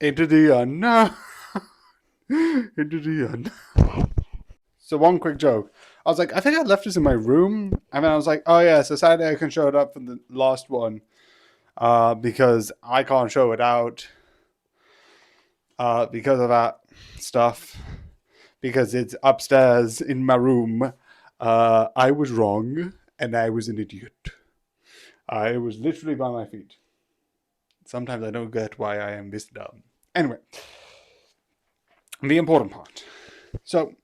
Into the unknown. Into the unknown. So one quick joke. I was like, I think I left this in my room, and then I was like, oh yeah, so Saturday I can show it up for the last one, because I can't show it out, because of that stuff, because it's upstairs in my room. I was wrong, and I was an idiot. I was literally by my feet. Sometimes I don't get why I am this dumb. Anyway, the important part. So,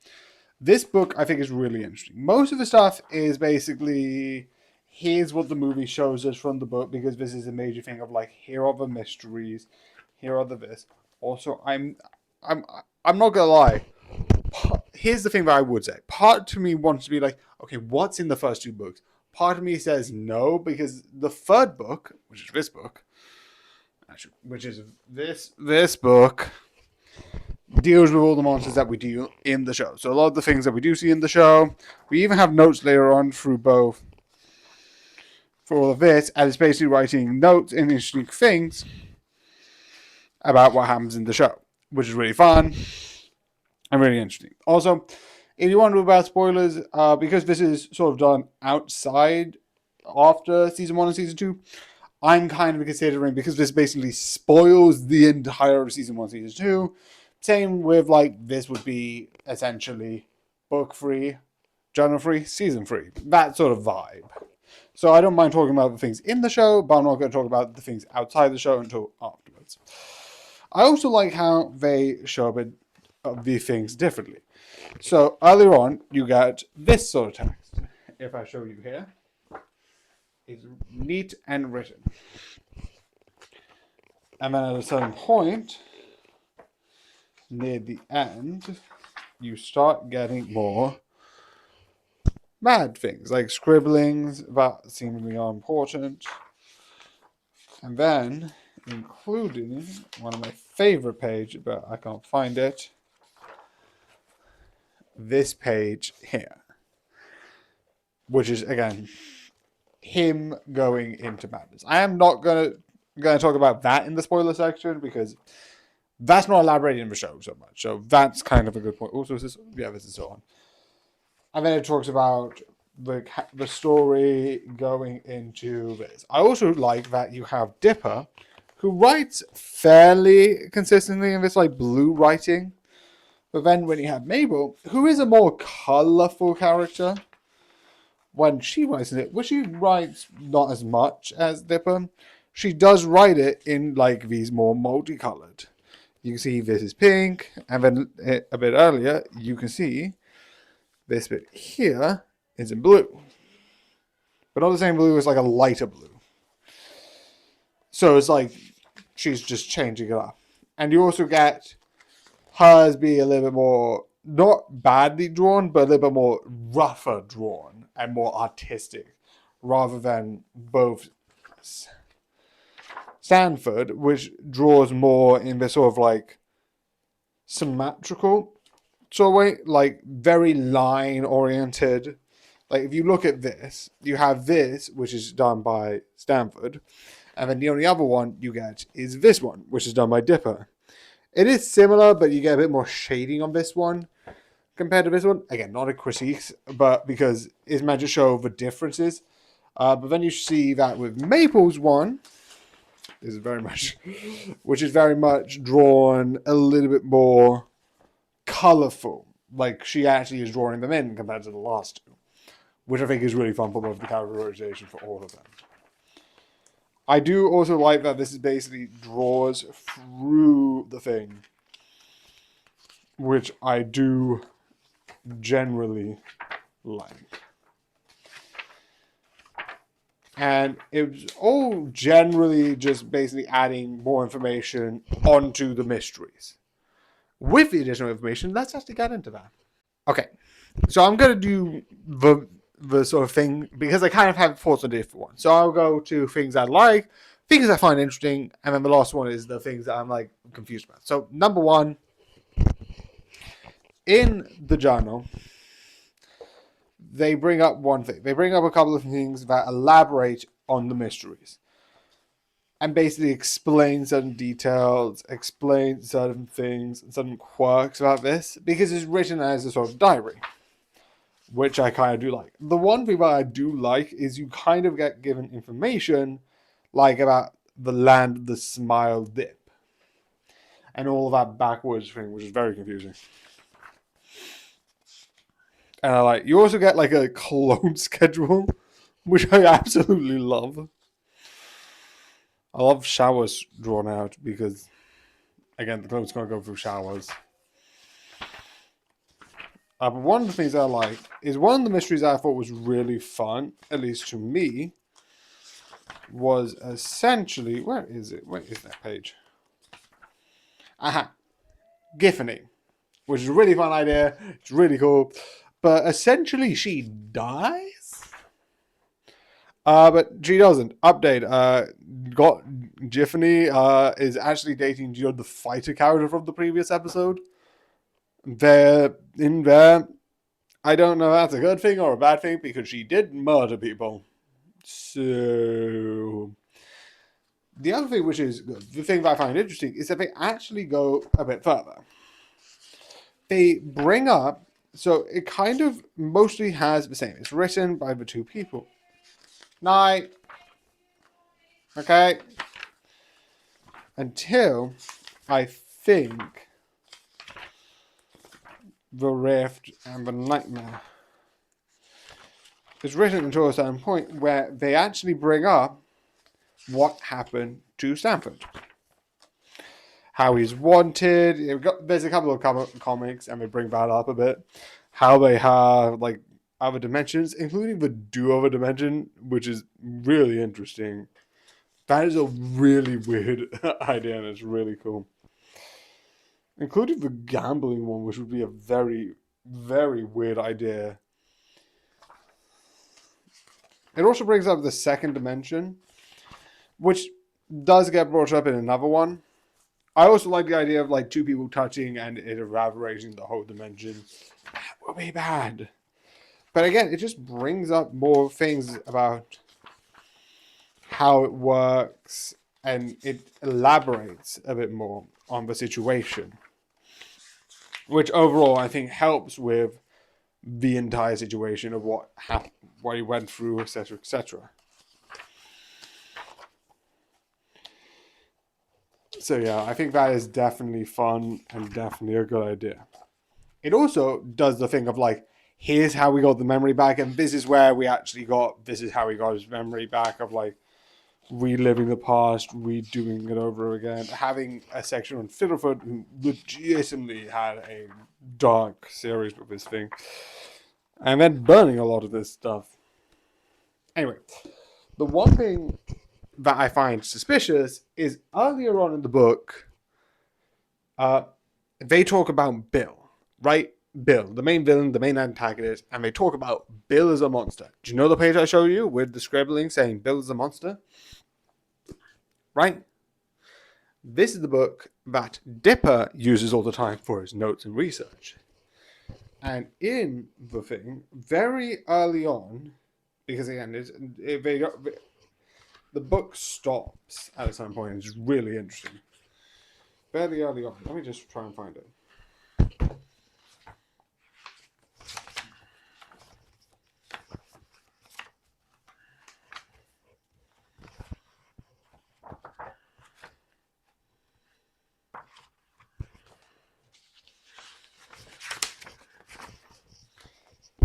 this book I think is really interesting. Most of the stuff is basically here's what the movie shows us from the book, because this is a major thing of like, here are the mysteries, here are the this. Also, I'm I'm not gonna lie. Here's the thing that I would say. Part to me wants to be like, okay, what's in the first two books? Part of me says no, because the third book, which is this book, actually, which is this book, deals with all the monsters that we do in the show. So a lot of the things that we do see in the show, we even have notes later on through both for all of this, and it's basically writing notes and interesting things about what happens in the show, which is really fun and really interesting. Also, if you want to know about spoilers, because this is sort of done outside after season 1 and season 2, I'm kind of considering, because this basically spoils the entire season 1, season 2. Same with like this would be essentially book free, journal free, season free. That sort of vibe. So I don't mind talking about the things in the show, but I'm not going to talk about the things outside the show until afterwards. I also like how they show a bit of these things differently. So earlier on, you get this sort of text. If I show you here, it's neat and written. And then at a certain point, near the end, you start getting more mad things, like scribblings that seemingly are important. And then, including one of my favorite pages, but I can't find it, this page here, which is, again, him going into madness. I am not gonna talk about that in the spoiler section, because that's not elaborated in the show so much. So that's kind of a good point. Also, this is so on. And then it talks about the story going into this. I also like that you have Dipper, who writes fairly consistently in this like blue writing. But then when you have Mabel, who is a more colorful character, when she writes it, which she writes not as much as Dipper, she does write it in like these more multicolored. You can see this is pink, and then a bit earlier, you can see this bit here is in blue. But not the same blue, it's like a lighter blue. So it's like she's just changing it up. And you also get hers be a little bit more, not badly drawn, but a little bit more rougher drawn and more artistic, rather than both Stanford, which draws more in the sort of like symmetrical sort of way, like very line oriented. Like if you look at this, you have this, which is done by Stanford, and then the only other one you get is this one, which is done by Dipper. It is similar, but you get a bit more shading on this one compared to this one. Again, not a critique, but because it's meant to show the differences. But then you see that with Maple's one, is very much, which is very much drawn a little bit more colorful. Like she actually is drawing them in compared to the last two, which I think is really fun for both the characterization for all of them. I do also like that this is basically draws through the thing, which I do generally like. And it was all generally just basically adding more information onto the mysteries. With the additional information, let's actually get into that. Okay, so I'm gonna do the sort of thing, because I kind of have thoughts on different ones. So I'll go to things I like, things I find interesting, and then the last one is the things that I'm like confused about. So number one, in the journal, they bring up one thing. They bring up a couple of things that elaborate on the mysteries. and basically explain certain details, explain certain things, and certain quirks about this, because it's written as a sort of diary, which I kind of do like. The one thing that I do like is you kind of get given information, like about the land of the smile dip, and all of that backwards thing, which is very confusing. And I like. You also get like a cologne schedule, which I absolutely love. I love showers drawn out because, again, the clone's gonna go through showers. But one of the things I like is one of the mysteries I thought was really fun, at least to me, was essentially, where is it? Where is that page? Aha, Giffany, which is a really fun idea. It's really cool, but essentially she dies. But she doesn't. Update. Got Giffany is actually dating Geode, the fighter character from the previous episode. They're in there. I don't know if that's a good thing or a bad thing because she did murder people. So the other thing, which is good, the thing that I find interesting, is that they actually go a bit further. They bring up, so it kind of mostly has the same. It's written by the two people. Night. Okay. Until I think the rift and the nightmare. It's written until a certain point where they actually bring up what happened to Stanford. How he's wanted. There's a couple of comics, and they bring that up a bit. How they have like other dimensions, including the do-over dimension, which is really interesting. That is a really weird idea, and it's really cool. Including the gambling one, which would be a very, very weird idea. It also brings up the second dimension, which does get brought up in another one. I also like the idea of like two people touching and it evaporating the whole dimension. That would be bad. But again, it just brings up more things about how it works and it elaborates a bit more on the situation. Which overall I think helps with the entire situation of what happened, what he went through, etc., etc. So yeah, I think that is definitely fun and definitely a good idea. It also does the thing of like, here's how we got the memory back, and this is where we actually got. This is how we got his memory back of like reliving the past, redoing it over again, having a section on Fiddlefoot who legitimately had a dark series with this thing, and then burning a lot of this stuff. Anyway, the one thing that I find suspicious is earlier on in the book, they talk about Bill, right? Bill, the main villain, the main antagonist, and they talk about Bill as a monster. Do you know the page I showed you with the scribbling saying Bill is a monster? Right? This is the book that Dipper uses all the time for his notes and research. And in the thing, very early on, because again, the book stops at some point. It's really interesting. Fairly early on. Let me just try and find it.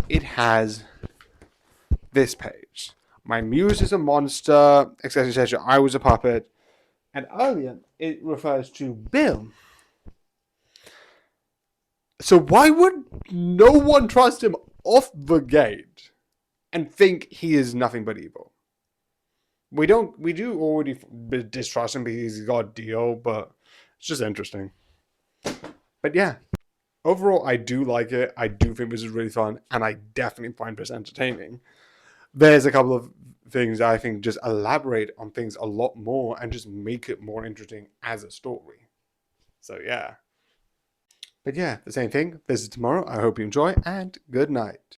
It has this page. My muse is a monster, etc., etc. I was a puppet. And earlier, it refers to Bill. So why would no one trust him off the gate and think he is nothing but evil? We do already distrust him because he's got a deal, but it's just interesting. But yeah, overall, I do like it. I do think this is really fun, and I definitely find this entertaining. There's a couple of things I think just elaborate on things a lot more and just make it more interesting as a story. So yeah. But yeah, the same thing. This is tomorrow. I hope you enjoy, and good night.